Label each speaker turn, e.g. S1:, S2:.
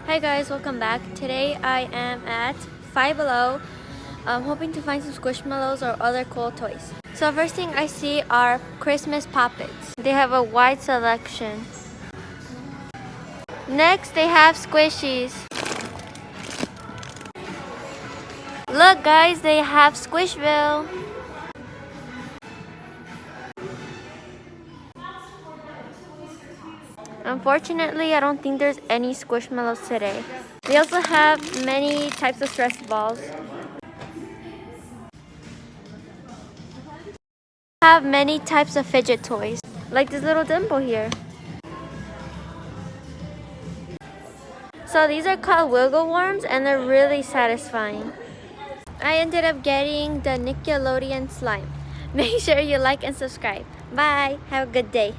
S1: Hi guys, welcome back. Today I am at Five Below, hoping to find some Squishmallows or other cool toys. So first thing I see are Christmas poppets. They have a wide selection. Next they have squishies. Look guys, they have Squishville. Unfortunately, I don't think there's any Squishmallows today. They also have many types of stress balls. Have many types of fidget toys, like this little dimple here. So these are called wiggle worms and they're really satisfying. I ended up getting the Nickelodeon slime. Make sure you like and subscribe. Bye. Have a good day.